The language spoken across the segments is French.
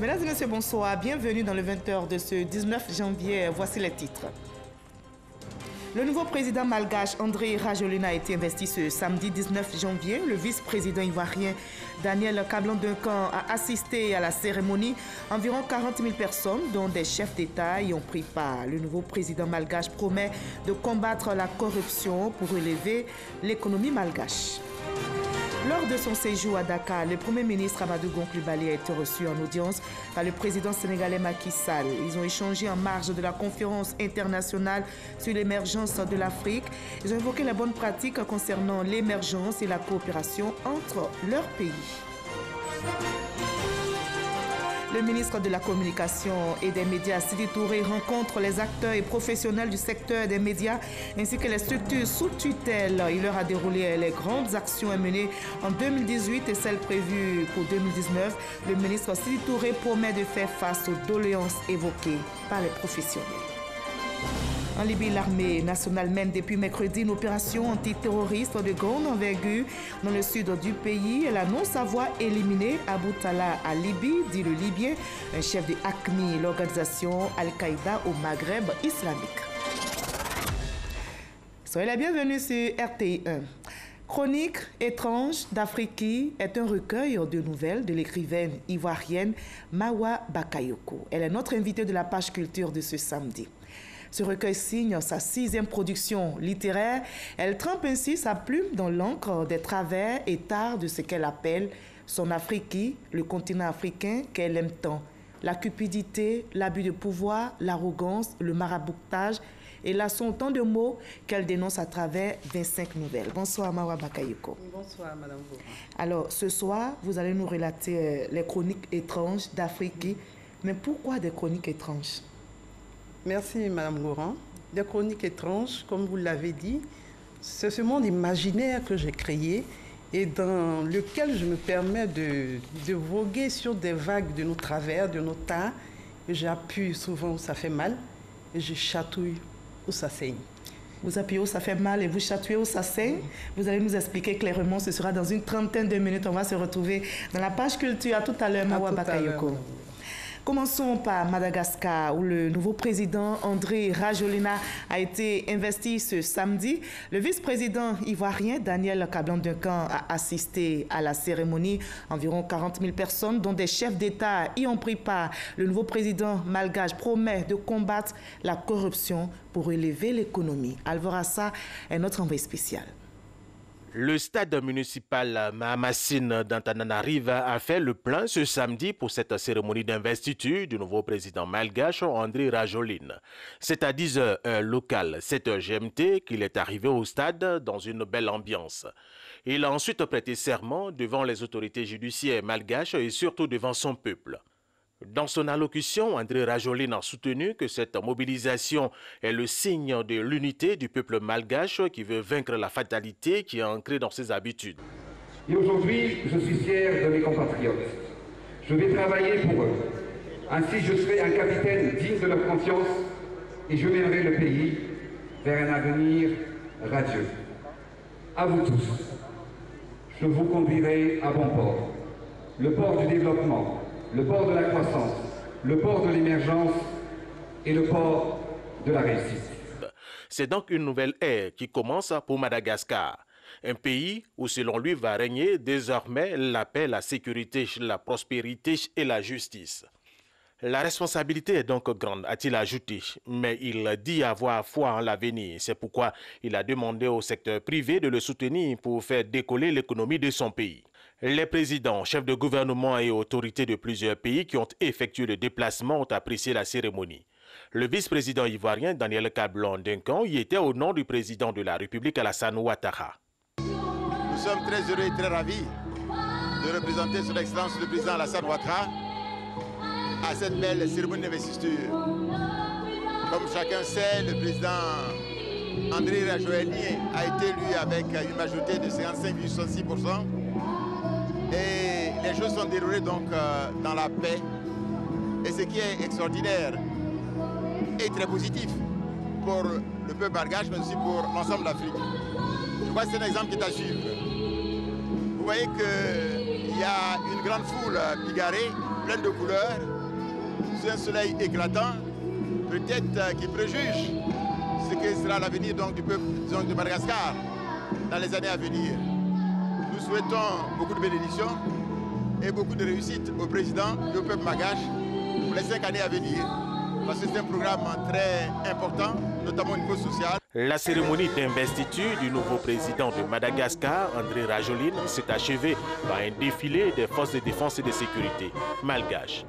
Mesdames et messieurs, bonsoir. Bienvenue dans le 20h de ce 19 janvier. Voici les titres. Le nouveau président malgache André Rajoelina a été investi ce samedi 19 janvier. Le vice-président ivoirien Daniel Kablan-Duncan a assisté à la cérémonie. Environ 40 000 personnes, dont des chefs d'État, y ont pris part. Le nouveau président malgache promet de combattre la corruption pour relever l'économie malgache. Lors de son séjour à Dakar, le Premier ministre Amadou Gon Coulibaly a été reçu en audience par le président sénégalais Macky Sall. Ils ont échangé en marge de la conférence internationale sur l'émergence de l'Afrique. Ils ont évoqué les bonnes pratiques concernant l'émergence et la coopération entre leurs pays. Le ministre de la Communication et des Médias, Sidi Touré, rencontre les acteurs et professionnels du secteur des médias ainsi que les structures sous tutelle. Il leur a déroulé les grandes actions menées en 2018 et celles prévues pour 2019. Le ministre Sidi Touré promet de faire face aux doléances évoquées par les professionnels. En Libye, l'armée nationale mène depuis mercredi une opération antiterroriste de grande envergure dans le sud du pays. Elle annonce avoir éliminé Abu Talha à Libye, dit le Libyen, un chef de AQMI, l'organisation Al-Qaïda au Maghreb islamique. Soyez la bienvenue sur RTI 1. Chronique étrange d'Afrique est un recueil de nouvelles de l'écrivaine ivoirienne Mawa Bakayoko. Elle est notre invitée de la page culture de ce samedi. Ce recueil signe sa 6e production littéraire. Elle trempe ainsi sa plume dans l'encre des travers et tares de ce qu'elle appelle son Afrique, le continent africain qu'elle aime tant. La cupidité, l'abus de pouvoir, l'arrogance, le maraboutage, et là sont autant de mots qu'elle dénonce à travers 25 nouvelles. Bonsoir Mawa Bakayoko. Bonsoir Madame Gourand. Alors ce soir, vous allez nous relater les chroniques étranges d'Afrique. Mais pourquoi des chroniques étranges ? Merci Madame Gourand. Des chroniques étranges, comme vous l'avez dit, c'est ce monde imaginaire que j'ai créé et dans lequel je me permets de voguer sur des vagues de nos travers, de nos tas. J'appuie souvent où ça fait mal et je chatouille où ça saigne. Vous appuyez où ça fait mal et vous chatouillez où ça saigne. Vous allez nous expliquer clairement, ce sera dans une trentaine de minutes. On va se retrouver dans la page culture. À tout à l'heure, Mawa Bakayoko. Commençons par Madagascar, où le nouveau président André Rajoelina a été investi ce samedi. Le vice-président ivoirien Daniel Kablan-Duncan a assisté à la cérémonie. Environ 40 000 personnes, dont des chefs d'État, y ont pris part. Le nouveau président malgache promet de combattre la corruption pour élever l'économie. Alvorassa est notre envoyé spécial. Le stade municipal Mahamassine d'Antananarive a fait le plein ce samedi pour cette cérémonie d'investiture du nouveau président malgache André Rajoelina. C'est à 10h heure locale, 7h GMT, qu'il est arrivé au stade dans une belle ambiance. Il a ensuite prêté serment devant les autorités judiciaires malgaches et surtout devant son peuple. Dans son allocution, André Rajoelina a soutenu que cette mobilisation est le signe de l'unité du peuple malgache qui veut vaincre la fatalité qui est ancrée dans ses habitudes. Et aujourd'hui, je suis fier de mes compatriotes. Je vais travailler pour eux. Ainsi, je serai un capitaine digne de leur confiance et je mènerai le pays vers un avenir radieux. À vous tous, je vous conduirai à bon port. Le port du développement, le port de la croissance, le port de l'émergence et le port de la réussite. C'est donc une nouvelle ère qui commence pour Madagascar. Un pays où, selon lui, va régner désormais la paix, la sécurité, la prospérité et la justice. La responsabilité est donc grande, a-t-il ajouté, mais il dit avoir foi en l'avenir. C'est pourquoi il a demandé au secteur privé de le soutenir pour faire décoller l'économie de son pays. Les présidents, chefs de gouvernement et autorités de plusieurs pays qui ont effectué le déplacement ont apprécié la cérémonie. Le vice-président ivoirien Daniel Kablan-Duncan y était au nom du président de la République Alassane Ouattara. Nous sommes très heureux et très ravis de représenter son Excellence le président Alassane Ouattara à cette belle cérémonie d'investiture. Comme chacun sait, le président André Rajoelina a été élu avec une majorité de 55,66%. Et les choses sont déroulées donc dans la paix. Et ce qui est extraordinaire et très positif pour le peuple malgache, mais aussi pour l'ensemble de l'Afrique. Je crois que c'est un exemple qui est à suivre. Vous voyez qu'il y a une grande foule bigarrée, pleine de couleurs, sous un soleil éclatant, peut-être qui préjuge ce que sera l'avenir du peuple de Madagascar dans les années à venir. Nous souhaitons beaucoup de bénédictions et beaucoup de réussite au président et au peuple malgache pour les 5 années à venir, parce que c'est un programme très important, notamment au niveau social. La cérémonie d'investiture du nouveau président de Madagascar, André Rajoelina, s'est achevée par un défilé des forces de défense et de sécurité malgaches.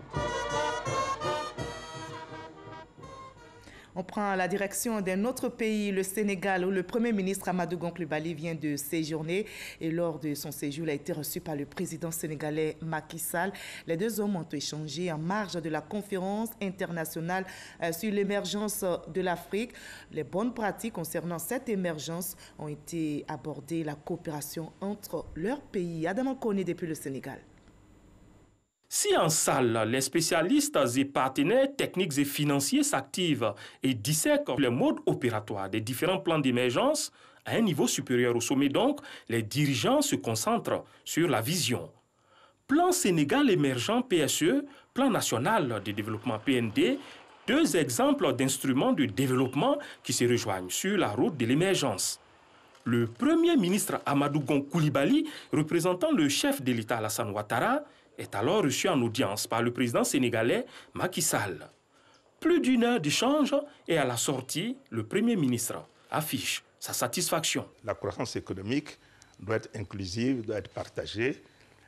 On prend la direction d'un autre pays, le Sénégal, où le Premier ministre Amadou Gon Coulibaly vient de séjourner. Et lors de son séjour, il a été reçu par le président sénégalais Macky Sall. Les deux hommes ont échangé en marge de la conférence internationale sur l'émergence de l'Afrique. Les bonnes pratiques concernant cette émergence ont été abordées, la coopération entre leurs pays. Adam Koné depuis le Sénégal. Si en salle, les spécialistes et partenaires techniques et financiers s'activent et dissèquent les modes opératoires des différents plans d'émergence, à un niveau supérieur au sommet donc, les dirigeants se concentrent sur la vision. Plan Sénégal émergent PSE, Plan national de développement PND, deux exemples d'instruments de développement qui se rejoignent sur la route de l'émergence. Le Premier ministre Amadou Gon Coulibaly, représentant le chef de l'État Alassane Ouattara, est alors reçu en audience par le président sénégalais Macky Sall. Plus d'une heure d'échange et à la sortie, le Premier ministre affiche sa satisfaction. La croissance économique doit être inclusive, doit être partagée.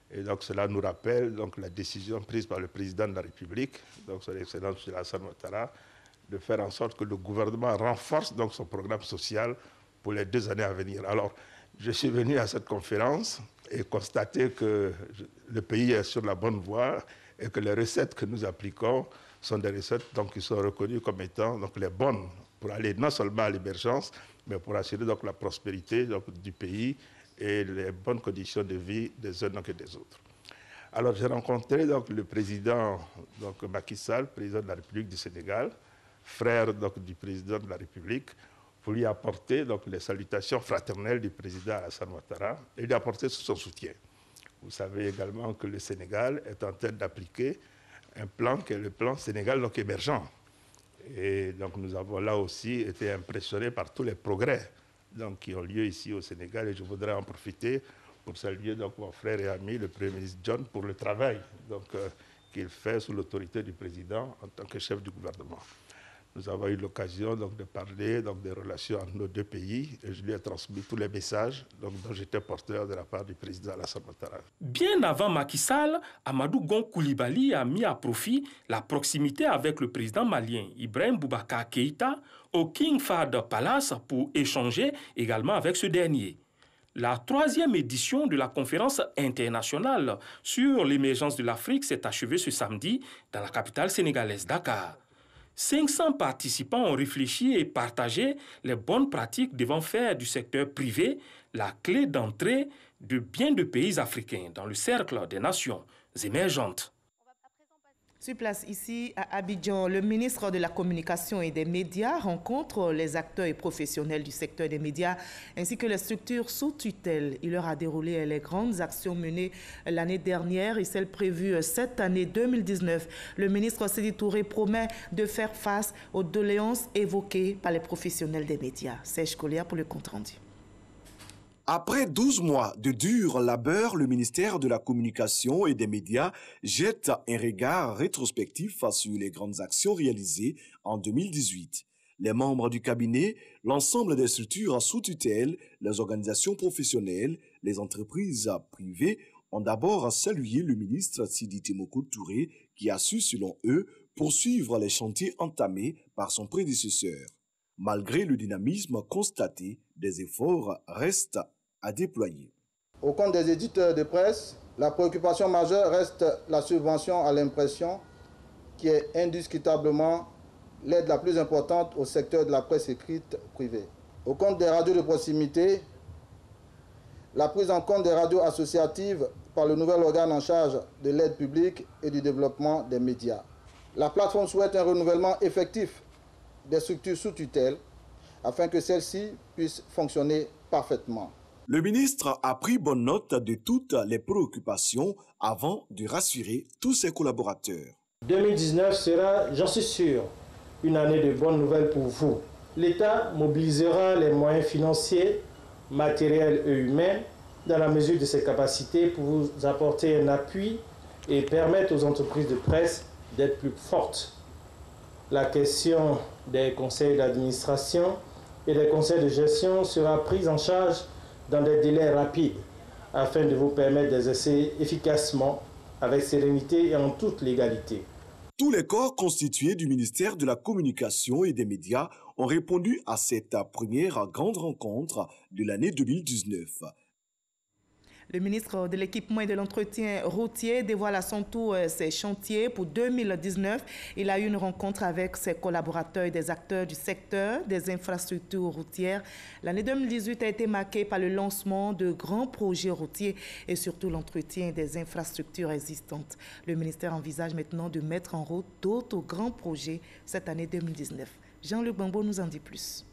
Et donc cela nous rappelle la décision prise par le président de la République, son Excellence Alassane Ouattara, de faire en sorte que le gouvernement renforce son programme social pour les 2 années à venir. Alors, je suis venu à cette conférence et constater que le pays est sur la bonne voie et que les recettes que nous appliquons sont des recettes qui sont reconnues comme étant les bonnes pour aller non seulement à l'émergence, mais pour assurer la prospérité du pays et les bonnes conditions de vie des uns et des autres. Alors j'ai rencontré le président Macky Sall, président de la République du Sénégal, frère du président de la République, pour lui apporter les salutations fraternelles du président Alassane Ouattara et lui apporter son soutien. Vous savez également que le Sénégal est en train d'appliquer un plan qui est le plan Sénégal émergent. Et nous avons là aussi été impressionnés par tous les progrès qui ont lieu ici au Sénégal, et je voudrais en profiter pour saluer mon frère et ami, le Premier ministre John, pour le travail qu'il fait sous l'autorité du président en tant que chef du gouvernement. Nous avons eu l'occasion de parler des relations entre nos deux pays, et je lui ai transmis tous les messages dont j'étais porteur de la part du président Alassane Ouattara. Bien avant Macky Sall, Amadou Gon Coulibaly a mis à profit la proximité avec le président malien Ibrahim Boubacar Keïta au King Fahd Palace pour échanger également avec ce dernier. La 3e édition de la conférence internationale sur l'émergence de l'Afrique s'est achevée ce samedi dans la capitale sénégalaise Dakar. 500 participants ont réfléchi et partagé les bonnes pratiques devant faire du secteur privé la clé d'entrée de bien de pays africains dans le cercle des nations émergentes. Sur place ici à Abidjan, le ministre de la Communication et des Médias rencontre les acteurs et professionnels du secteur des médias ainsi que les structures sous tutelle. Il leur a déroulé les grandes actions menées l'année dernière et celles prévues cette année 2019. Le ministre Sidi Touré promet de faire face aux doléances évoquées par les professionnels des médias. Serge Collier pour le compte-rendu. Après 12 mois de dur labeur, le ministère de la Communication et des Médias jette un regard rétrospectif sur les grandes actions réalisées en 2018. Les membres du cabinet, l'ensemble des structures sous tutelle, les organisations professionnelles, les entreprises privées ont d'abord salué le ministre Sidi Temoko Touré qui a su, selon eux, poursuivre les chantiers entamés par son prédécesseur. Malgré le dynamisme constaté, des efforts restent à déployer. Au compte des éditeurs de presse, la préoccupation majeure reste la subvention à l'impression, qui est indiscutablement l'aide la plus importante au secteur de la presse écrite privée. Au compte des radios de proximité, la prise en compte des radios associatives par le nouvel organe en charge de l'aide publique et du développement des médias. La plateforme souhaite un renouvellement effectif des structures sous tutelle afin que celles-ci puissent fonctionner parfaitement. Le ministre a pris bonne note de toutes les préoccupations avant de rassurer tous ses collaborateurs. 2019 sera, j'en suis sûr, une année de bonnes nouvelles pour vous. L'État mobilisera les moyens financiers, matériels et humains dans la mesure de ses capacités pour vous apporter un appui et permettre aux entreprises de presse d'être plus fortes. La question des conseils d'administration et des conseils de gestion sera prise en charge dans des délais rapides afin de vous permettre d'exercer efficacement, avec sérénité et en toute légalité. Tous les corps constitués du ministère de la Communication et des Médias ont répondu à cette première grande rencontre de l'année 2019. Le ministre de l'Équipement et de l'Entretien routier dévoile à son tour ses chantiers pour 2019. Il a eu une rencontre avec ses collaborateurs et des acteurs du secteur des infrastructures routières. L'année 2018 a été marquée par le lancement de grands projets routiers et surtout l'entretien des infrastructures existantes. Le ministère envisage maintenant de mettre en route d'autres grands projets cette année 2019. Jean-Luc Bambo nous en dit plus.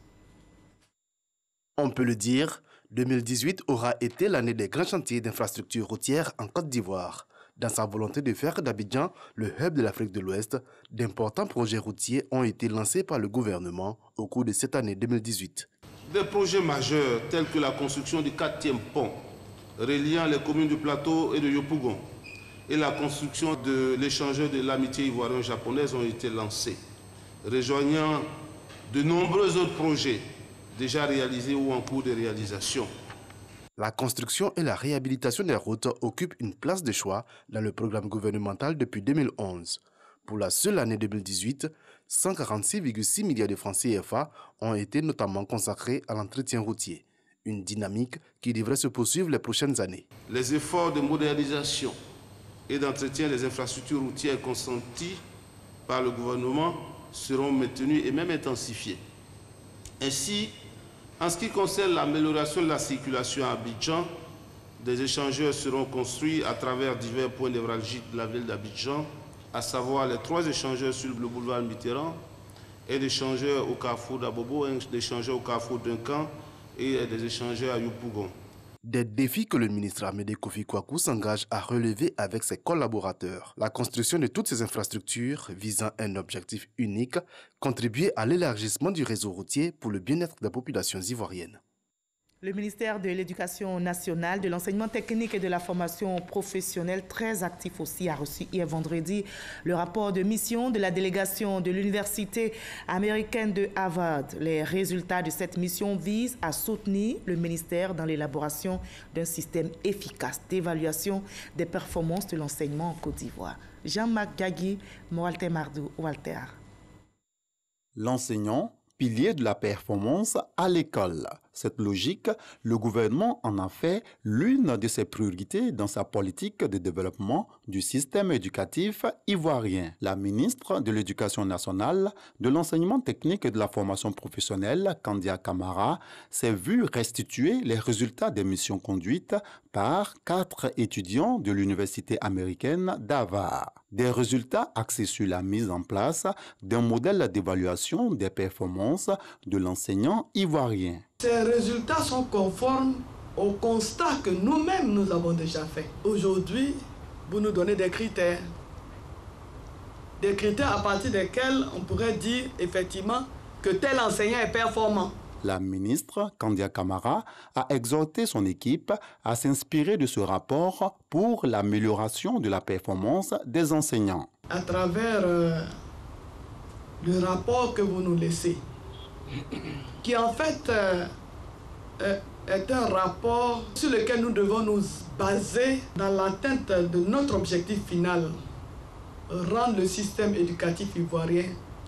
On peut le dire, 2018 aura été l'année des grands chantiers d'infrastructures routières en Côte d'Ivoire. Dans sa volonté de faire d'Abidjan le hub de l'Afrique de l'Ouest, d'importants projets routiers ont été lancés par le gouvernement au cours de cette année 2018. Des projets majeurs tels que la construction du 4e pont reliant les communes du Plateau et de Yopougon et la construction de l'échangeur de l'amitié ivoirienne-japonaise ont été lancés, rejoignant de nombreux autres projets déjà réalisés ou en cours de réalisation. La construction et la réhabilitation des routes occupent une place de choix dans le programme gouvernemental depuis 2011. Pour la seule année 2018, 146,6 milliards de francs CFA ont été notamment consacrés à l'entretien routier, une dynamique qui devrait se poursuivre les prochaines années. Les efforts de modernisation et d'entretien des infrastructures routières consentis par le gouvernement seront maintenus et même intensifiés. Ainsi, en ce qui concerne l'amélioration de la circulation à Abidjan, des échangeurs seront construits à travers divers points névralgiques de la ville d'Abidjan, à savoir les 3 échangeurs sur le boulevard Mitterrand, et l'échangeur au carrefour d'Abobo, un échangeur au carrefour Duncan et des échangeurs à Yopougon. Des défis que le ministre Amédée Kofi Kwaku s'engage à relever avec ses collaborateurs. La construction de toutes ces infrastructures visant un objectif unique, contribuer à l'élargissement du réseau routier pour le bien-être des populations ivoiriennes. Le ministère de l'Éducation nationale, de l'enseignement technique et de la formation professionnelle, très actif aussi, a reçu hier vendredi le rapport de mission de la délégation de l'Université américaine de Harvard. Les résultats de cette mission visent à soutenir le ministère dans l'élaboration d'un système efficace d'évaluation des performances de l'enseignement en Côte d'Ivoire. Jean-Marc Gagui, Walter Mardou, Walter. L'enseignant, pilier de la performance à l'école. Cette logique, le gouvernement en a fait l'une de ses priorités dans sa politique de développement du système éducatif ivoirien. La ministre de l'Éducation nationale, de l'enseignement technique et de la formation professionnelle, Kandia Camara, s'est vue restituer les résultats des missions conduites par 4 étudiants de l'Université américaine d'Harvard. Des résultats axés sur la mise en place d'un modèle d'évaluation des performances de l'enseignant ivoirien. Ces résultats sont conformes au constat que nous-mêmes nous avons déjà fait. Aujourd'hui, vous nous donnez des critères à partir desquels on pourrait dire effectivement que tel enseignant est performant. La ministre Kandia Camara a exhorté son équipe à s'inspirer de ce rapport pour l'amélioration de la performance des enseignants. À travers le rapport que vous nous laissez, qui en fait est un rapport sur lequel nous devons nous baser dans l'atteinte de notre objectif final, rendre le système éducatif ivoirien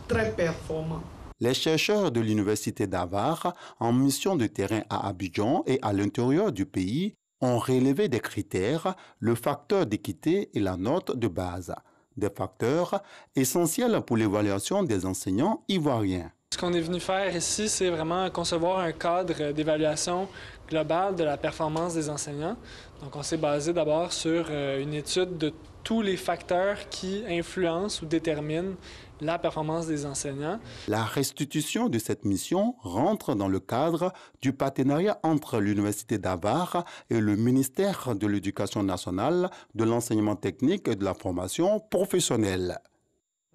très performant. Les chercheurs de l'Université d'Harvard, en mission de terrain à Abidjan et à l'intérieur du pays, ont relevé des critères, le facteur d'équité et la note de base, des facteurs essentiels pour l'évaluation des enseignants ivoiriens. Ce qu'on est venu faire ici, c'est vraiment concevoir un cadre d'évaluation globale de la performance des enseignants. Donc, on s'est basé d'abord sur une étude de tous les facteurs qui influencent ou déterminent la performance des enseignants. La restitution de cette mission rentre dans le cadre du partenariat entre l'Université d'Harvard et le ministère de l'Éducation nationale, de l'enseignement technique et de la formation professionnelle.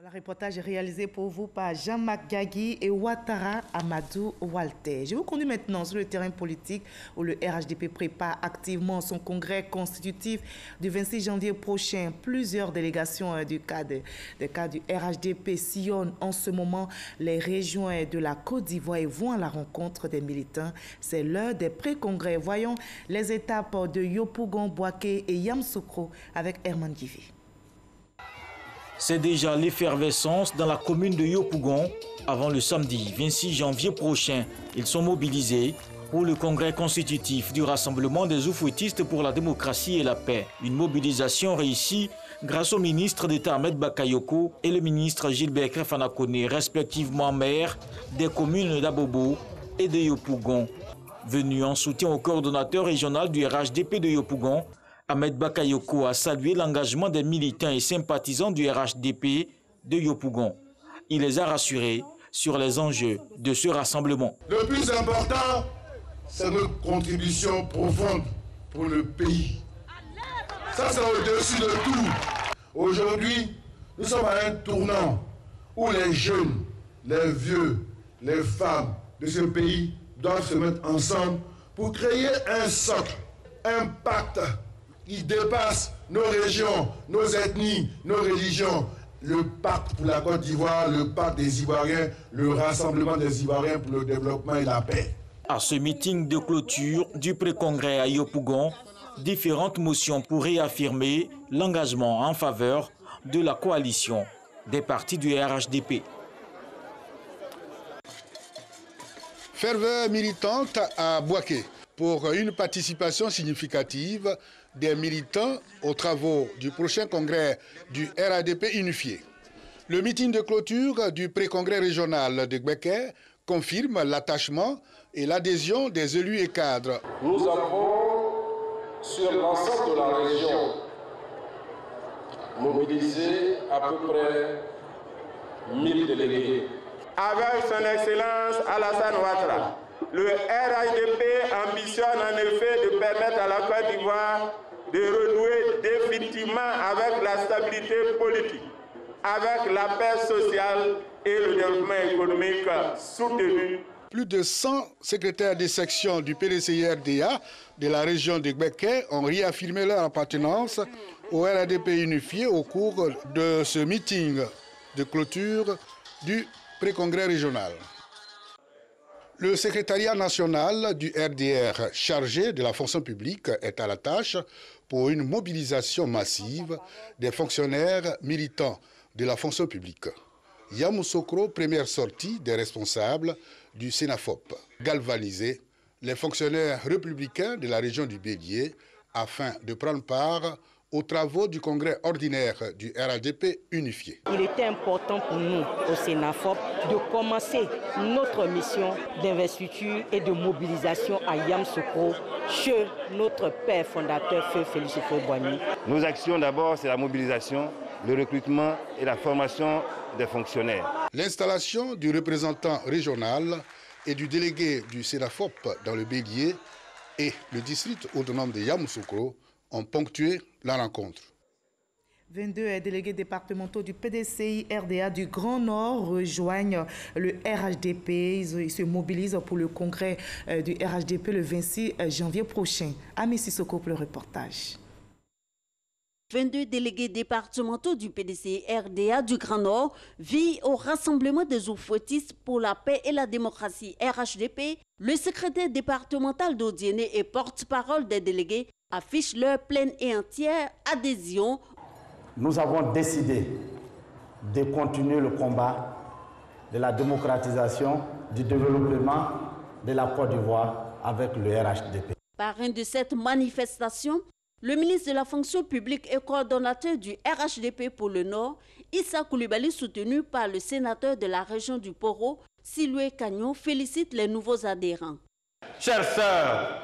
Le reportage est réalisé pour vous par Jean-Marc Gagui et Ouattara Amadou Walter. Je vous conduis maintenant sur le terrain politique où le RHDP prépare activement son congrès constitutif du 26 janvier prochain. Plusieurs délégations du cadre du RHDP sillonnent en ce moment les régions de la Côte d'Ivoire et vont à la rencontre des militants. C'est l'heure des pré-congrès. Voyons les étapes de Yopougon, Boaké et Yamoussoukro avec Herman Guivi. C'est déjà l'effervescence dans la commune de Yopougon. Avant le samedi 26 janvier prochain, ils sont mobilisés pour le congrès constitutif du Rassemblement des oufouettistes pour la démocratie et la paix. Une mobilisation réussie grâce au ministre d'État Ahmed Bakayoko et le ministre Gilbert Krefanakone, respectivement maire des communes d'Abobo et de Yopougon. Venu en soutien au coordonnateur régional du RHDP de Yopougon, Ahmed Bakayoko a salué l'engagement des militants et sympathisants du RHDP de Yopougon. Il les a rassurés sur les enjeux de ce rassemblement. Le plus important, c'est notre contribution profonde pour le pays. Ça, c'est au-dessus de tout. Aujourd'hui, nous sommes à un tournant où les jeunes, les vieux, les femmes de ce pays doivent se mettre ensemble pour créer un socle, un pacte qui dépasse nos régions, nos ethnies, nos religions. Le pacte pour la Côte d'Ivoire, le pacte des Ivoiriens, le rassemblement des Ivoiriens pour le développement et la paix. À ce meeting de clôture du pré-congrès à Yopougon, différentes motions pour réaffirmer l'engagement en faveur de la coalition des partis du RHDP. Ferveur militante à Boaké pour une participation significative des militants aux travaux du prochain congrès du RHDP unifié. Le meeting de clôture du pré-congrès régional de Gbeke confirme l'attachement et l'adhésion des élus et cadres. Nous avons, sur l'ensemble de la région, mobilisé à peu près 1000 délégués. Avec son Excellence Alassane Ouattara, le RHDP ambitionne en effet de permettre à la Côte d'Ivoire de renouer définitivement avec la stabilité politique, avec la paix sociale et le développement économique soutenu. Plus de 100 secrétaires des sections du PDCI-RDA de la région de Gbeke ont réaffirmé leur appartenance au RHDP unifié au cours de ce meeting de clôture du pré-congrès régional. Le secrétariat national du RDR chargé de la fonction publique est à la tâche pour une mobilisation massive des fonctionnaires militants de la fonction publique. Yamoussoukro, première sortie des responsables du Sénafop, galvaniser les fonctionnaires républicains de la région du Bélier afin de prendre part aux travaux du congrès ordinaire du RHDP unifié. Il était important pour nous, au Sénafop, de commencer notre mission d'investiture et de mobilisation à Yamoussoukro chez notre père fondateur, Feu Félix Houphouët-Boigny. Nos actions d'abord, c'est la mobilisation, le recrutement et la formation des fonctionnaires. L'installation du représentant régional et du délégué du Sénafop dans le Bélier et le district autonome de Yamoussoukro ont ponctué la rencontre. 22 délégués départementaux du PDCI-RDA du Grand Nord rejoignent le RHDP. Ils se mobilisent pour le congrès du RHDP le 26 janvier prochain. Ami Sissoko pour le reportage. 22 délégués départementaux du PDCI-RDA du Grand Nord vient au rassemblement des oufouettistes pour la paix et la démocratie RHDP. Le secrétaire départemental d'Odiéné et porte-parole des délégués affichent leur pleine et entière adhésion. Nous avons décidé de continuer le combat de la démocratisation, du développement de la Côte d'Ivoire avec le RHDP. Parrain de cette manifestation, le ministre de la fonction publique et coordonnateur du RHDP pour le Nord, Issa Coulibaly, soutenu par le sénateur de la région du Poro, Siloué Cagnon, félicite les nouveaux adhérents. Chères sœurs,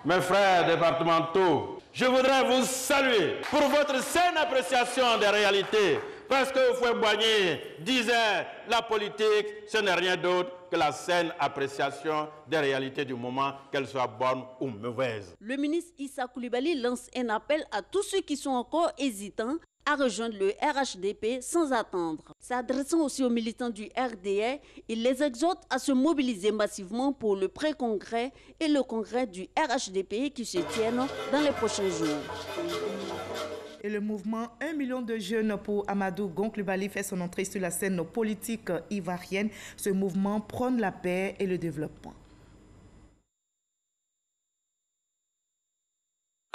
mes frères départementaux, je voudrais vous saluer pour votre saine appréciation des réalités. Parce que Houphouët-Boigny disait la politique, ce n'est rien d'autre que la saine appréciation des réalités du moment, qu'elles soient bonnes ou mauvaises. Le ministre Issa Coulibaly lance un appel à tous ceux qui sont encore hésitants à rejoindre le RHDP sans attendre. S'adressant aussi aux militants du RDA, il les exhorte à se mobiliser massivement pour le pré-congrès et le congrès du RHDP qui se tiennent dans les prochains jours. Et le mouvement 1 million de jeunes pour Amadou Gon Coulibaly fait son entrée sur la scène politique ivoirienne. Ce mouvement prône la paix et le développement.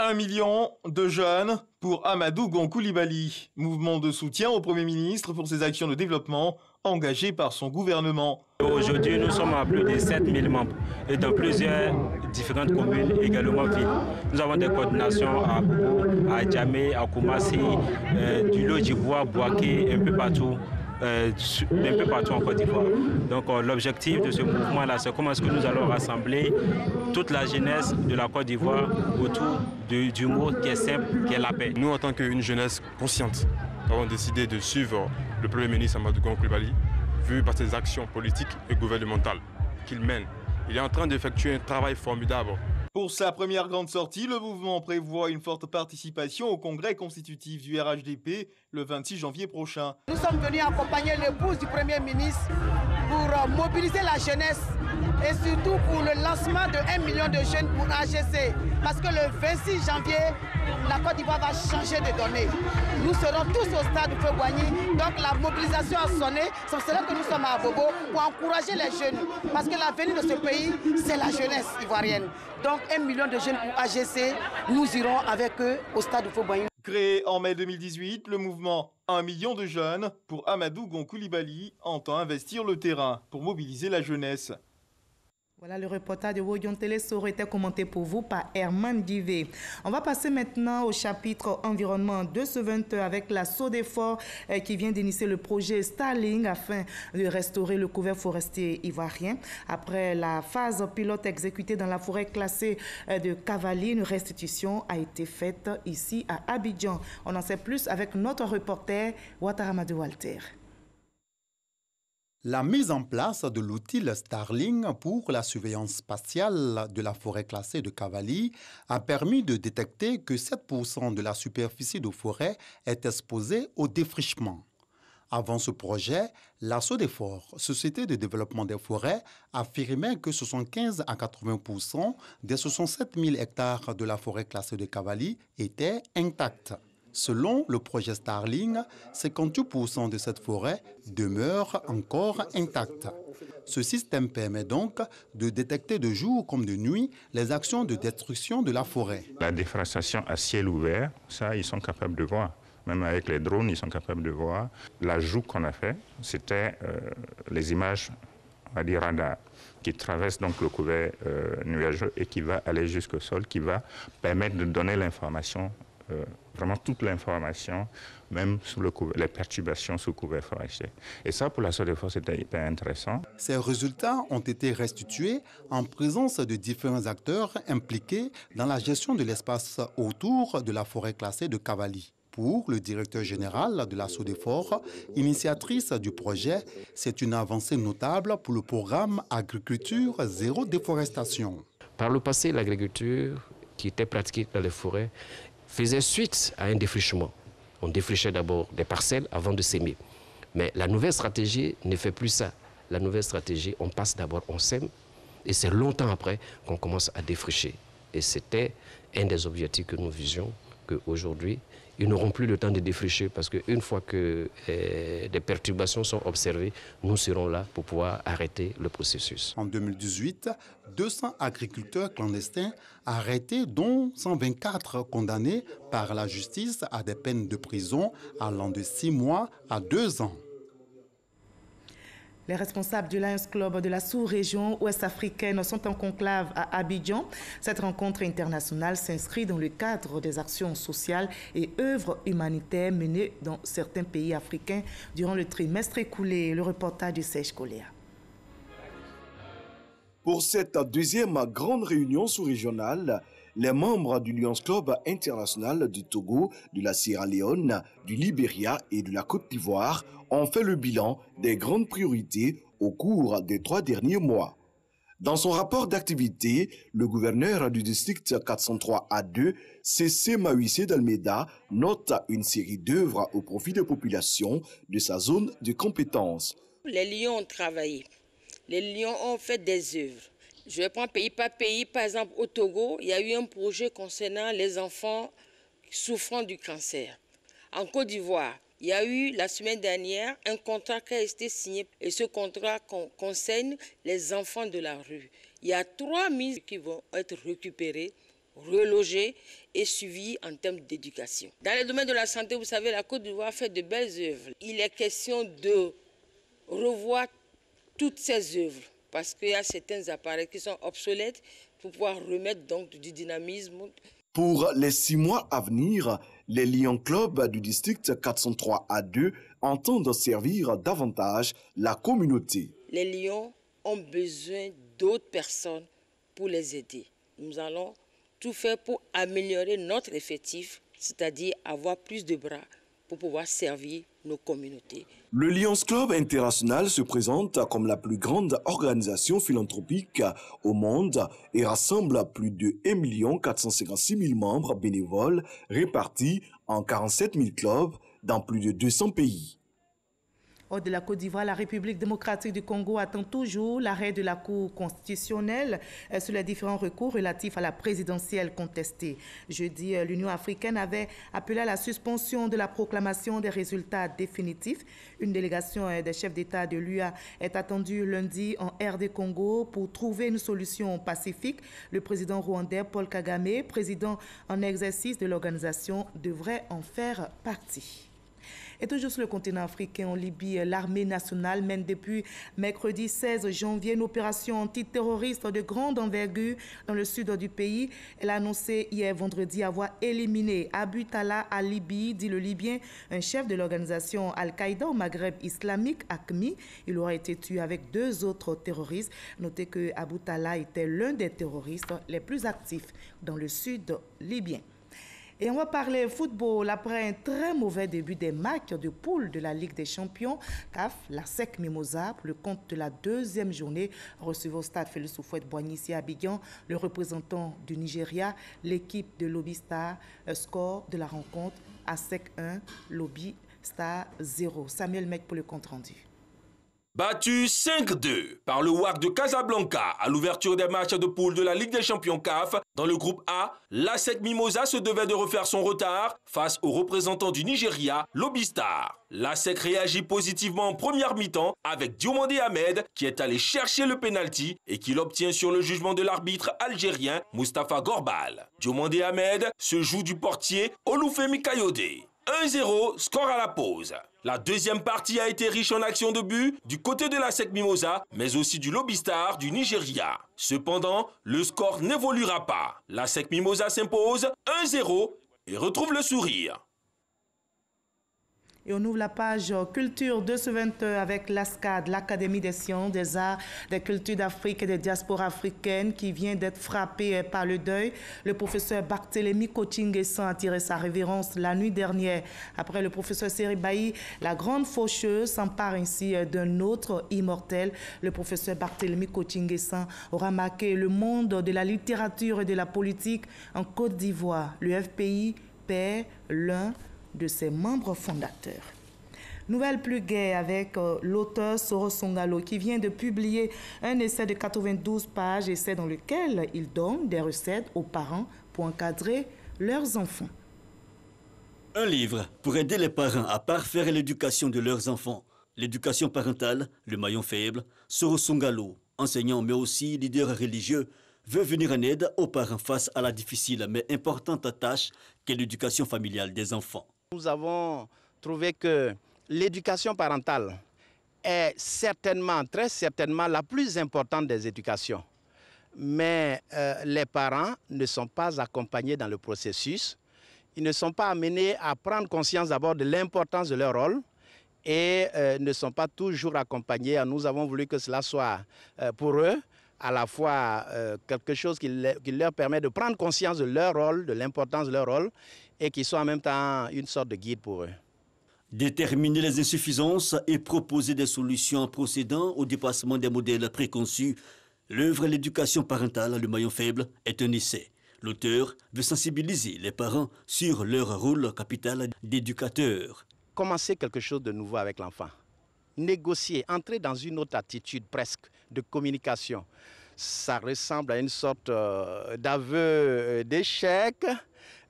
1 million de jeunes pour Amadou Gon Coulibaly, mouvement de soutien au Premier ministre pour ses actions de développement engagées par son gouvernement. Aujourd'hui, nous sommes à plus de 7000 membres et dans plusieurs différentes communes, également villes. Nous avons des coordinations à Bobo, à Djamé, à Koumassi, du Lodjibois, Boaké, un peu partout en Côte d'Ivoire. Donc l'objectif de ce mouvement-là, c'est comment est-ce que nous allons rassembler toute la jeunesse de la Côte d'Ivoire autour du mot qui est simple, qui est la paix. Nous, en tant qu'une jeunesse consciente, avons décidé de suivre le Premier ministre Amadou Gon Coulibaly, vu par ses actions politiques et gouvernementales qu'il mène. Il est en train d'effectuer un travail formidable. Pour sa première grande sortie, le mouvement prévoit une forte participation au congrès constitutif du RHDP le 26 janvier prochain. Nous sommes venus accompagner l'épouse du Premier ministre pour mobiliser la jeunesse et surtout pour le lancement de 1 million de jeunes pour AGC. Parce que le 26 janvier, la Côte d'Ivoire va changer de données. Nous serons tous au stade Feu-Boigny, donc la mobilisation a sonné. C'est là que nous sommes à Bobo pour encourager les jeunes. Parce que l'avenir de ce pays, c'est la jeunesse ivoirienne. Donc 1 million de jeunes pour AGC, nous irons avec eux au stade Feu-Boigny. Créé en mai 2018, le mouvement 1 million de jeunes pour Amadou Gon Coulibaly entend investir le terrain pour mobiliser la jeunesse. Voilà le reportage de Wodion Télé, ça aurait été commenté pour vous par Herman Divé. On va passer maintenant au chapitre environnement de ce 20 avec la Sodefort qui vient d'initier le projet Starling afin de restaurer le couvert forestier ivoirien. Après la phase pilote exécutée dans la forêt classée de Cavali, une restitution a été faite ici à Abidjan. On en sait plus avec notre reporter Ouattara Walter. La mise en place de l'outil Starling pour la surveillance spatiale de la forêt classée de Cavali a permis de détecter que 7% de la superficie de forêt est exposée au défrichement. Avant ce projet, la Sodefort, Société de développement des forêts, affirmait que 75 à 80% des 67 000 hectares de la forêt classée de Cavali étaient intacts. Selon le projet Starling, 58% de cette forêt demeure encore intacte. Ce système permet donc de détecter de jour comme de nuit les actions de destruction de la forêt. La déforestation à ciel ouvert, ça, ils sont capables de voir. Même avec les drones, ils sont capables de voir. L'ajout qu'on a fait, c'était les images, on va dire radar, qui traversent donc le couvert nuageux et qui va aller jusqu'au sol, qui va permettre de donner l'information, vraiment toute l'information, même sous les perturbations sous couvert forestier. Et ça, pour la Sodefort, c'était hyper intéressant. Ces résultats ont été restitués en présence de différents acteurs impliqués dans la gestion de l'espace autour de la forêt classée de Cavali. Pour le directeur général de la Sodefort, initiatrice du projet, c'est une avancée notable pour le programme Agriculture Zéro Déforestation. Par le passé, l'agriculture qui était pratiquée dans les forêts faisait suite à un défrichement. On défrichait d'abord des parcelles avant de s'aimer. Mais la nouvelle stratégie ne fait plus ça. La nouvelle stratégie, on passe d'abord, on sème, et c'est longtemps après qu'on commence à défricher. Et c'était un des objectifs que nous visions, qu'aujourd'hui, ils n'auront plus le temps de défricher parce qu'une fois que des perturbations sont observées, nous serons là pour pouvoir arrêter le processus. En 2018, 200 agriculteurs clandestins arrêtés, dont 124 condamnés par la justice à des peines de prison allant de 6 mois à 2 ans. Les responsables du Lions Club de la sous-région ouest-africaine sont en conclave à Abidjan. Cette rencontre internationale s'inscrit dans le cadre des actions sociales et œuvres humanitaires menées dans certains pays africains durant le trimestre écoulé. Le reportage de Serge Coléa. Pour cette deuxième grande réunion sous-régionale, les membres du Lions Club international du Togo, de la Sierra Leone, du Libéria et de la Côte d'Ivoire ont fait le bilan des grandes priorités au cours des 3 derniers mois. Dans son rapport d'activité, le gouverneur du district 403A2, C.C. Mahuissé d'Almeida, note une série d'œuvres au profit des populations de sa zone de compétence. Les Lions ont travaillé, les Lions ont fait des œuvres. Je vais prendre pays par pays. Par exemple, au Togo, il y a eu un projet concernant les enfants souffrant du cancer. En Côte d'Ivoire, il y a eu la semaine dernière un contrat qui a été signé et ce contrat concerne les enfants de la rue. Il y a 3000 qui vont être récupérés, relogés et suivis en termes d'éducation. Dans le domaine de la santé, vous savez, la Côte d'Ivoire fait de belles œuvres. Il est question de revoir toutes ces œuvres parce qu'il y a certains appareils qui sont obsolètes pour pouvoir remettre donc du dynamisme. Pour les 6 mois à venir, les Lions Club du district 403A2 entendent servir davantage la communauté. Les Lions ont besoin d'autres personnes pour les aider. Nous allons tout faire pour améliorer notre effectif, c'est-à-dire avoir plus de bras pour pouvoir servir nos communautés. Le Lions Club International se présente comme la plus grande organisation philanthropique au monde et rassemble plus de 1 456 000 membres bénévoles répartis en 47 000 clubs dans plus de 200 pays. Hors de la Côte d'Ivoire, la République démocratique du Congo attend toujours l'arrêt de la Cour constitutionnelle sur les différents recours relatifs à la présidentielle contestée. Jeudi, l'Union africaine avait appelé à la suspension de la proclamation des résultats définitifs. Une délégation des chefs d'État de l'UA est attendue lundi en RD Congo pour trouver une solution pacifique. Le président rwandais Paul Kagame, président en exercice de l'organisation, devrait en faire partie. Et toujours sur le continent africain, en Libye, l'armée nationale mène depuis mercredi 16 janvier une opération antiterroriste de grande envergure dans le sud du pays. Elle a annoncé hier vendredi avoir éliminé Abu Talha al-Libi, dit le Libyen, un chef de l'organisation Al-Qaïda au Maghreb islamique, AQMI. Il aura été tué avec 2 autres terroristes. Notez que Abu Talha était l'un des terroristes les plus actifs dans le sud libyen. Et on va parler football après un très mauvais début des matchs de poule de la Ligue des Champions. CAF, la SEC Mimosa, pour le compte de la 2e journée, recevait au stade Félix Houphouët-Boigny ici à Abidjan le représentant du Nigeria, l'équipe de Lobby Star. Score de la rencontre, ASEC 1, Lobby Star 0. Samuel Mec pour le compte rendu. Battu 5-2 par le WAC de Casablanca à l'ouverture des matchs de poule de la Ligue des Champions CAF, dans le groupe A, l'ASEC Mimosa se devait de refaire son retard face aux représentants du Nigeria, Lobby Star. L'ASEC réagit positivement en première mi-temps avec Diomandé Ahmed qui est allé chercher le pénalty et qui l'obtient sur le jugement de l'arbitre algérien Mustapha Gorbal. Diomandé Ahmed se joue du portier Olufemi Kayode. 1-0, score à la pause. La deuxième partie a été riche en actions de but du côté de l'ASEC Mimosa, mais aussi du Lobby Star du Nigeria. Cependant, le score n'évoluera pas. L'ASEC Mimosa s'impose 1-0 et retrouve le sourire. Et on ouvre la page culture de ce 20h avec l'ASCAD, l'Académie des sciences, des arts, des cultures d'Afrique et des diasporas africaines qui vient d'être frappée par le deuil. Le professeur Barthélemy Kotinguessan a tiré sa révérence la nuit dernière. Après le professeur Seribaï, la grande faucheuse s'empare ainsi d'un autre immortel. Le professeur Barthélemy Kotinguessan aura marqué le monde de la littérature et de la politique en Côte d'Ivoire. Le FPI perd l'un de ses membres fondateurs. Nouvelle plus gaie avec l'auteur Soro Songalo qui vient de publier un essai de 92 pages, essai dans lequel il donne des recettes aux parents pour encadrer leurs enfants. Un livre pour aider les parents à parfaire l'éducation de leurs enfants. L'éducation parentale, le maillon faible. Soro Songalo, enseignant mais aussi leader religieux, veut venir en aide aux parents face à la difficile mais importante tâche qu'est l'éducation familiale des enfants. Nous avons trouvé que l'éducation parentale est certainement, très certainement, la plus importante des éducations. Mais les parents ne sont pas accompagnés dans le processus. Ils ne sont pas amenés à prendre conscience d'abord de l'importance de leur rôle et ne sont pas toujours accompagnés. Nous avons voulu que cela soit pour eux à la fois quelque chose qui leur permet de prendre conscience de leur rôle, de l'importance de leur rôle, et qui soit en même temps une sorte de guide pour eux. Déterminer les insuffisances et proposer des solutions en procédant au dépassement des modèles préconçus. L'œuvre L'éducation parentale, le maillon faible, est un essai. L'auteur veut sensibiliser les parents sur leur rôle capital d'éducateur. Commencer quelque chose de nouveau avec l'enfant. Négocier, entrer dans une autre attitude presque de communication. Ça ressemble à une sorte d'aveu d'échec.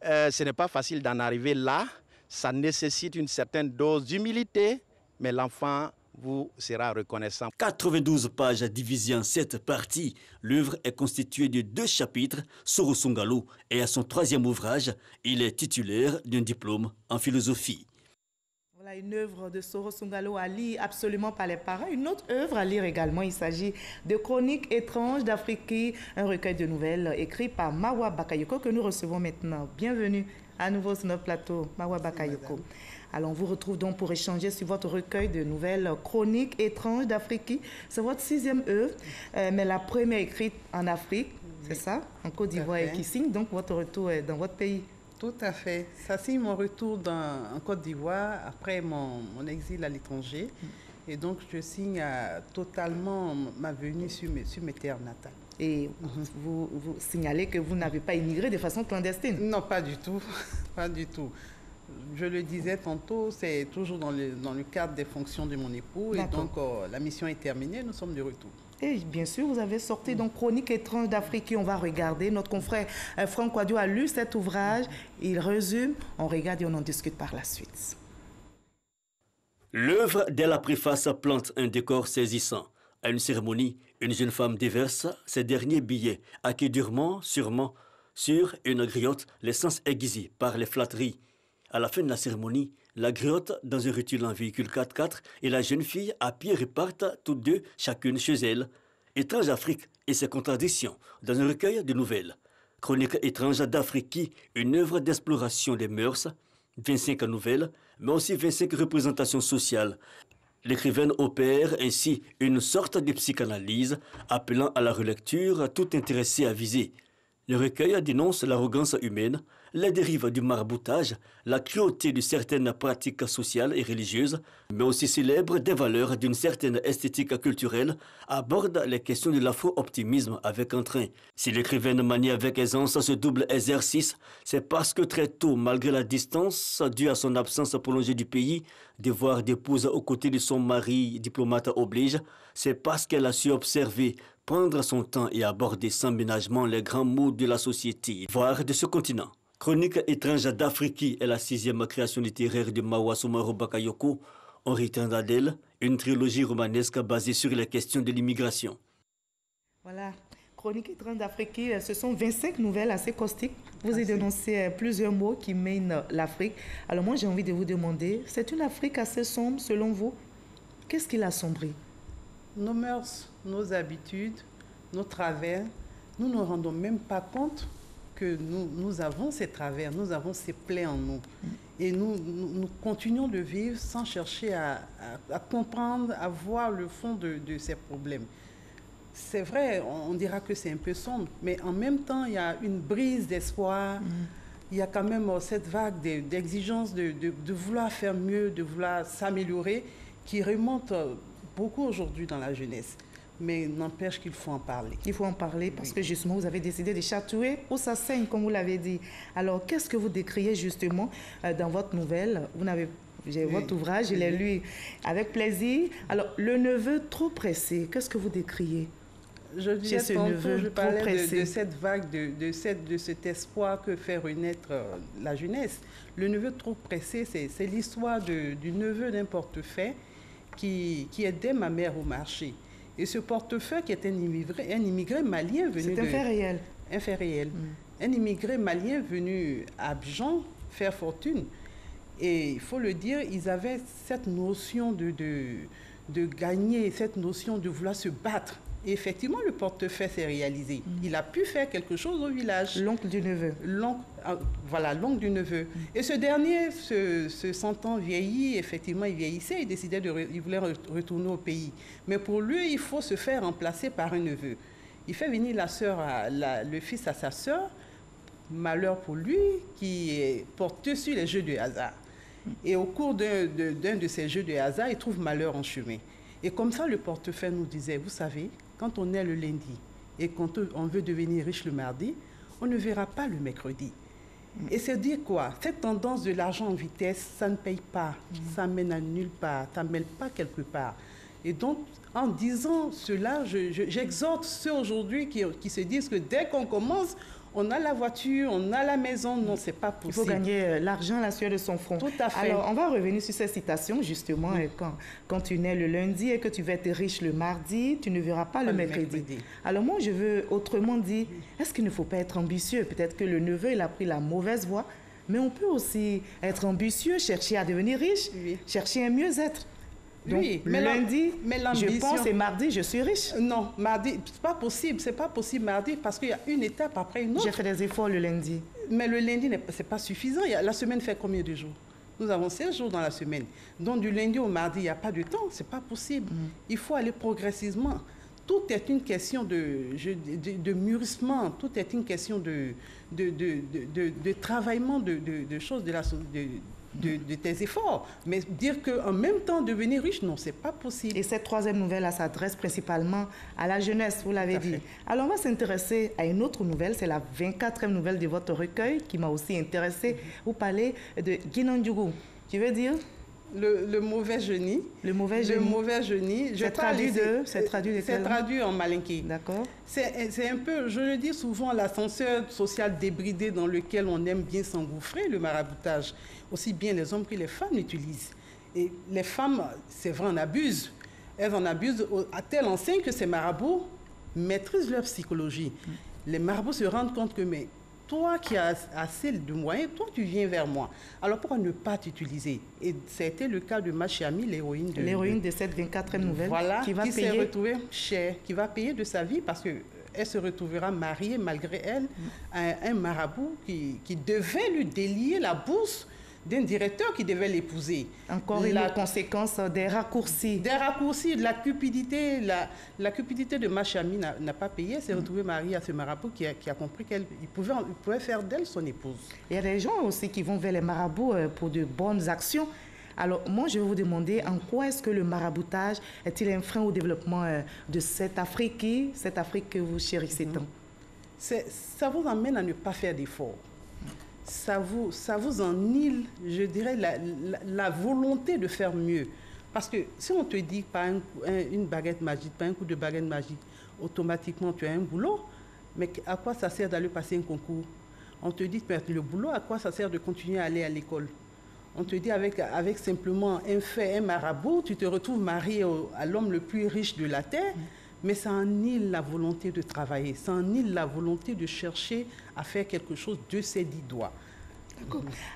Ce n'est pas facile d'en arriver là. Ça nécessite une certaine dose d'humilité, mais l'enfant vous sera reconnaissant. 92 pages divisées en 7 parties. L'œuvre est constituée de 2 chapitres. Soro Songalo est à son 3e ouvrage. Il est titulaire d'un diplôme en philosophie. Voilà une œuvre de Soro Songalo à lire absolument par les parents. Une autre œuvre à lire également, il s'agit de Chroniques étranges d'Afrique, un recueil de nouvelles écrit par Mawa Bakayoko que nous recevons maintenant. Bienvenue à nouveau sur notre plateau, Mawa Bakayoko. Alors, on vous retrouve donc pour échanger sur votre recueil de nouvelles Chroniques étranges d'Afrique. C'est votre 6e œuvre, mais la première écrite en Afrique, c'est ça, en Côte d'Ivoire, et qui signe donc votre retour dans votre pays. Tout à fait. Ça signe mon retour en Côte d'Ivoire après mon exil à l'étranger. Et donc, je signe totalement ma venue sur mes terres natales. Et vous signalez que vous n'avez pas immigré de façon clandestine? Non, pas du tout. Pas du tout. Je le disais tantôt, c'est toujours dans le cadre des fonctions de mon époux. Et donc, la mission est terminée, nous sommes de retour. Et bien sûr, vous avez sorti donc Chroniques étranges d'Afrique. On va regarder. Notre confrère Franck Kouadio a lu cet ouvrage. Il résume, on regarde et on en discute par la suite. L'œuvre, dès la préface, plante un décor saisissant. À une cérémonie, une jeune femme déverse ses derniers billets, acquis durement, sûrement, sur une griotte, les sens aiguisés par les flatteries. À la fin de la cérémonie, la griotte dans un rutilant véhicule 4x4 et la jeune fille à pied repartent toutes deux, chacune chez elle. Étrange Afrique et ses contradictions dans un recueil de nouvelles. Chroniques étranges d'Afrique, une œuvre d'exploration des mœurs, 25 nouvelles, mais aussi 25 représentations sociales. L'écrivaine opère ainsi une sorte de psychanalyse, appelant à la relecture tout intéressé à viser. Le recueil dénonce l'arrogance humaine, les dérives du maraboutage, la cruauté de certaines pratiques sociales et religieuses, mais aussi célèbre des valeurs d'une certaine esthétique culturelle, aborde les questions de l'afro-optimisme avec entrain. Si l'écrivaine manie avec aisance ce double exercice, c'est parce que très tôt, malgré la distance due à son absence prolongée du pays, devoir d'épouse aux côtés de son mari diplomate oblige, c'est parce qu'elle a su observer, prendre son temps et aborder sans ménagement les grands mots de la société, voire de ce continent. Chroniques étranges d'Afrique est la 6e création littéraire de Mawa Somaro Bakayoko. On retiendra d'elle une trilogie romanesque basée sur les questions de l'immigration. Voilà, Chroniques étranges d'Afrique, ce sont 25 nouvelles assez caustiques. Vous y dénoncez plusieurs mots qui mènent l'Afrique. Alors moi, j'ai envie de vous demander, c'est une Afrique assez sombre selon vous? Qu'est-ce qui l'assombrit? Nos mœurs, nos habitudes, nos travers, nous ne nous rendons même pas compte que nous avons ces travers, nous avons ces plaies en nous. Et nous continuons de vivre sans chercher à comprendre, à voir le fond de ces problèmes. C'est vrai, on dira que c'est un peu sombre, mais en même temps, il y a une brise d'espoir. Il y a quand même cette vague d'exigence de vouloir faire mieux, de vouloir s'améliorer, qui remonte beaucoup aujourd'hui dans la jeunesse. Mais n'empêche qu'il faut en parler. Il faut en parler parce que justement, vous avez décidé de chatouiller où ça saigne, comme vous l'avez dit. Alors, qu'est-ce que vous décriez justement dans votre nouvelle? Votre ouvrage, je l'ai lu avec plaisir. Alors, le neveu trop pressé, qu'est-ce que vous décriez? Je disais tantôt, je parlais de cette vague, de cet espoir que fait renaître la jeunesse. Le neveu trop pressé, c'est l'histoire du neveu d'un portefeuille qui aidait ma mère au marché. Et ce portefeuille qui est un immigré malien venu... C'est un fait réel. Un fait réel. Un immigré malien venu à Abidjan faire fortune. Et il faut le dire, ils avaient cette notion de gagner, cette notion de vouloir se battre. Et effectivement, le portefeuille s'est réalisé. Il a pu faire quelque chose au village. L'oncle du neveu. Voilà, l'oncle du neveu. Et ce dernier, se sentant vieilli, effectivement, il vieillissait, il voulait retourner au pays. Mais pour lui, il faut se faire remplacer par un neveu. Il fait venir le fils à sa sœur, malheur pour lui, qui porte sur les jeux de hasard. Et au cours d'un de ces jeux de hasard, il trouve malheur en chemin. Et comme ça, le portefeuille nous disait, vous savez, quand on est le lundi, et quand on veut devenir riche le mardi, on ne verra pas le mercredi. Et c'est dire quoi? Cette tendance de l'argent en vitesse, ça ne paye pas, ça mène à nulle part, ça ne mène pas quelque part. Et donc, en disant cela, j'exhorte ceux aujourd'hui qui se disent que dès qu'on commence, on a la voiture, on a la maison. Non, c'est pas possible. Il faut gagner l'argent à la sueur de son front. Tout à fait. Alors, on va revenir sur cette citation, justement. Quand tu nais le lundi et que tu vas être riche le mardi, tu ne verras pas le mercredi. Alors, moi, je veux autrement dire, est-ce qu'il ne faut pas être ambitieux? Peut-être que le neveu, il a pris la mauvaise voie, mais on peut aussi être ambitieux, chercher à devenir riche, chercher un mieux-être. Donc, oui, mais lundi, je pense, et mardi, je suis riche. Non, mardi, c'est pas possible mardi parce qu'il y a une étape après une autre. J'ai fait des efforts le lundi. Mais le lundi, c'est pas suffisant. La semaine fait combien de jours? Nous avons 16 jours dans la semaine. Donc, du lundi au mardi, il n'y a pas de temps, c'est pas possible. Il faut aller progressivement. Tout est une question de mûrissement, tout est une question de travaillement de choses de tes efforts. Mais dire qu'en même temps devenir riche, non, c'est pas possible. Et cette troisième nouvelle, elle s'adresse principalement à la jeunesse, vous l'avez dit. Alors, on va s'intéresser à une autre nouvelle, c'est la 24e nouvelle de votre recueil qui m'a aussi intéressée. Vous parlez de Guinandjougou, qui veut dire le mauvais génie. Le mauvais génie. Le mauvais génie. C'est traduit en malinké. D'accord. C'est un peu, je le dis souvent, l'ascenseur social débridé dans lequel on aime bien s'engouffrer, le maraboutage. Aussi bien les hommes que les femmes l'utilisent. Et les femmes, c'est vrai, en abusent. Elles en abusent à telle enseigne que ces marabouts maîtrisent leur psychologie. Les marabouts se rendent compte que, mais toi qui as assez de moyens, toi tu viens vers moi. Alors pourquoi ne pas t'utiliser? Et c'était le cas de Machiami, l'héroïne de cette 24e nouvelle, voilà, qui s'est retrouvée cher, qui va payer de sa vie parce qu'elle se retrouvera mariée malgré elle à un marabout qui devait lui délier la bourse d'un directeur qui devait l'épouser. Encore une conséquence des raccourcis. Des raccourcis, de la cupidité. La cupidité de Machami n'a pas payé. Elle s'est retrouvée mariée à ce marabout qui a compris qu'il pouvait faire d'elle son épouse. Il y a des gens aussi qui vont vers les marabouts pour de bonnes actions. Alors, moi, je vais vous demander en quoi est-ce que le maraboutage est-il un frein au développement de cette Afrique que vous chérissez tant? Ça vous amène à ne pas faire d'efforts. Ça vous enivre, je dirais, la volonté de faire mieux. Parce que si on te dit par une baguette magique, par un coup de baguette magique, automatiquement tu as un boulot, mais à quoi ça sert d'aller passer un concours? On te dit que le boulot, à quoi ça sert de continuer à aller à l'école? On te dit avec simplement un marabout, tu te retrouves marié à l'homme le plus riche de la terre, mais ça annule la volonté de travailler, ça annule la volonté de chercher à faire quelque chose de ses 10 doigts.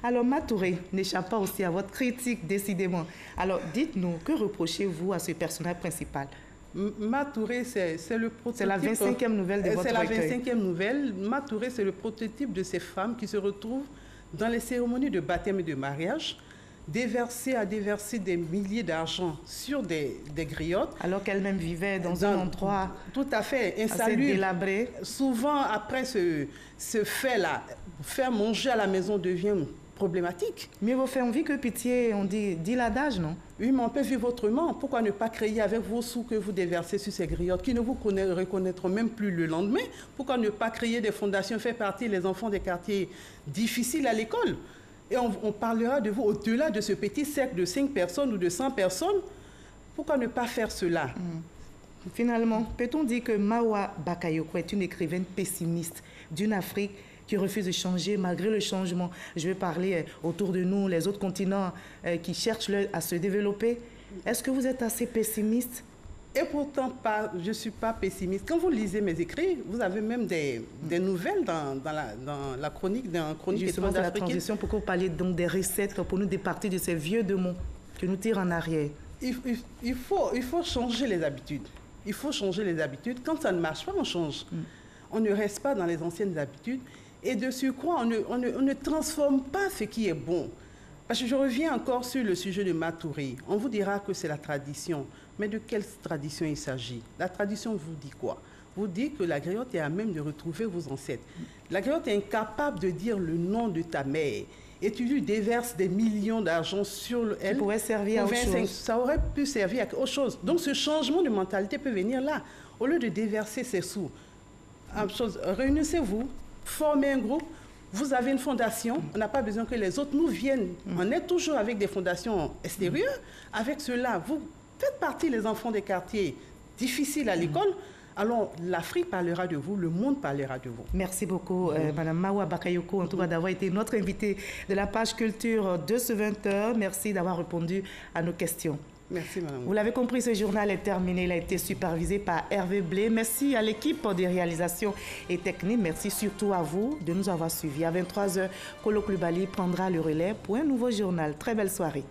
Alors, Matouré n'échappe pas aussi à votre critique, décidément. Alors, dites-nous, que reprochez-vous à ce personnage principal? Matouré, c'est le prototype... C'est la 25e nouvelle de votre recueil. C'est la 25e nouvelle. Matouré, c'est le prototype de ces femmes qui se retrouvent dans les cérémonies de baptême et de mariage, déverser des milliers d'argent sur des griottes. Alors qu'elle-même vivait dans un endroit tout à fait délabré. Souvent, après ce fait-là, faire manger à la maison devient problématique. Mieux vaut faire envie que pitié, on dit l'adage, non? Oui, mais on peut vivre autrement. Pourquoi ne pas créer avec vos sous que vous déversez sur ces griottes qui ne vous reconnaîtront même plus le lendemain? Pourquoi ne pas créer des fondations, faire partie les enfants des quartiers difficiles à l'école? Et on parlera de vous au-delà de ce petit cercle de 5 personnes ou de 100 personnes. Pourquoi ne pas faire cela? Finalement, peut-on dire que Mawa Bakayoko est une écrivaine pessimiste d'une Afrique qui refuse de changer malgré le changement? Je vais parler autour de nous, les autres continents qui cherchent à se développer. Est-ce que vous êtes assez pessimiste? Et pourtant, je ne suis pas pessimiste. Quand vous lisez mes écrits, vous avez même des nouvelles dans la chronique Justement, c'est la transition pour que vous parliez donc des recettes pour nous départir de ces vieux démons qui nous tirent en arrière. Il faut changer les habitudes. Il faut changer les habitudes. Quand ça ne marche pas, on change. On ne reste pas dans les anciennes habitudes. Et de surcroît, on ne transforme pas ce qui est bon. Parce que je reviens encore sur le sujet de Matouré. On vous dira que c'est la tradition. Mais de quelle tradition il s'agit? La tradition vous dit quoi? Vous dit que la griotte est à même de retrouver vos ancêtres. La griotte est incapable de dire le nom de ta mère. Et tu lui déverses des millions d'argent sur elle. Ça pourrait servir à autre chose. Ça aurait pu servir à autre chose. Donc ce changement de mentalité peut venir là. Au lieu de déverser ses sous, réunissez-vous, formez un groupe. Vous avez une fondation, on n'a pas besoin que les autres nous viennent. On est toujours avec des fondations extérieures. Avec cela, vous faites partie des enfants des quartiers difficiles à l'école. Alors, l'Afrique parlera de vous, le monde parlera de vous. Merci beaucoup, Madame Mawa Bakayoko, en tout cas d'avoir été notre invitée de la page culture de ce 20h. Merci d'avoir répondu à nos questions. Merci, Madame. Vous l'avez compris, ce journal est terminé. Il a été supervisé par Hervé Blé. Merci à l'équipe de réalisation et technique. Merci surtout à vous de nous avoir suivis. À 23h, Kolo Coulibaly prendra le relais pour un nouveau journal. Très belle soirée.